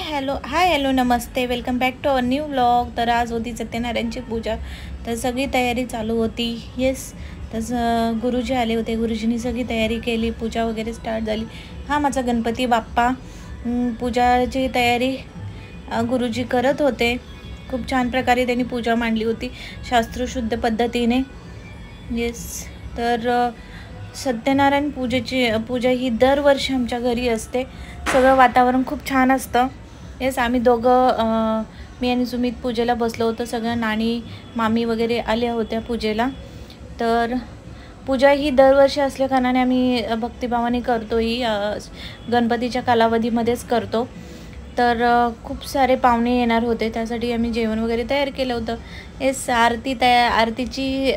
हाय hello नमस्ते, welcome back to our new vlog. तर आज होती सत्यनारायणची पूजा, तर सगळी तयारी चालू होती। येस, तसं गुरुजी आले होते, गुरुजींनी सगळी तयारी केली, पूजा वगैरे स्टार्ट झाली। हा माझा गणपती बाप्पा, पूजाची तयारी गुरुजी करत होते। खूप छान प्रकारे त्यांनी पूजा मांडली होती, शास्त्रशुद्ध पद्धतीने। येस, तर सत्यनारायण पूजा ही दरवर्षी आमच्या घरी असते। सगळं वातावरण खूप छान असतं। येस, आम्ही दोघं मी आणि सुमित पूजेला बसलो होतो। सगळं नानी मामी वगैरे आल्या होत्या पूजेला। तर पूजा ही दरवर्षी असल्या कारणाने आम्ही भक्तिभावाने करतो, ही गणपतीच्या कालावधीमध्येच करतो। तर खूप सारे पाहुणे येणार होते, त्यासाठी आम्ही जेवण वगैरे तयार केलं होतं। येस, आरतीची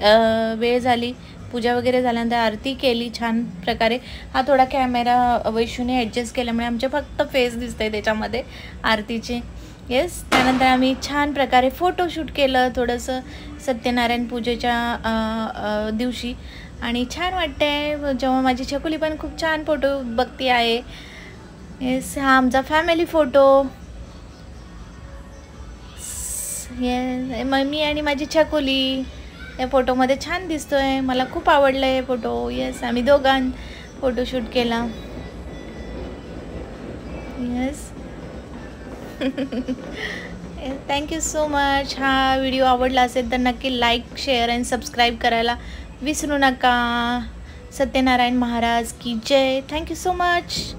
वेळ झाली, पूजा वगैरे झाल्यानंतर आरती केली छान प्रकारे। हा थोडा कॅमेरा वैशूने ॲडजस्ट केल्यामुळे आमचे फक्त फेस दिसतंय त्याच्यामध्ये आरतीचे। येस, त्यानंतर आम्ही छान प्रकारे फोटोशूट केलं थोडंसं सत्यनारायण पूजेच्या दिवशी, आणि छान वाटतंय जेव्हा माझी छकुली पण खूप छान फोटो बघती आहे। येस, हा आमचा फॅमिली फोटो। येस, मम्मी आणि माझी छकुली या फोटोमध्ये छान दिसतोय, मला खूप आवडलं आहे फोटो। येस, आम्ही दोघां फोटोशूट केला। Yes thank you so much. हा व्हिडिओ आवडला असेल तर नक्की लाईक, शेअर आणि सबस्क्राईब करायला विसरू नका। सत्यनारायण महाराज की जय। Thank you so much.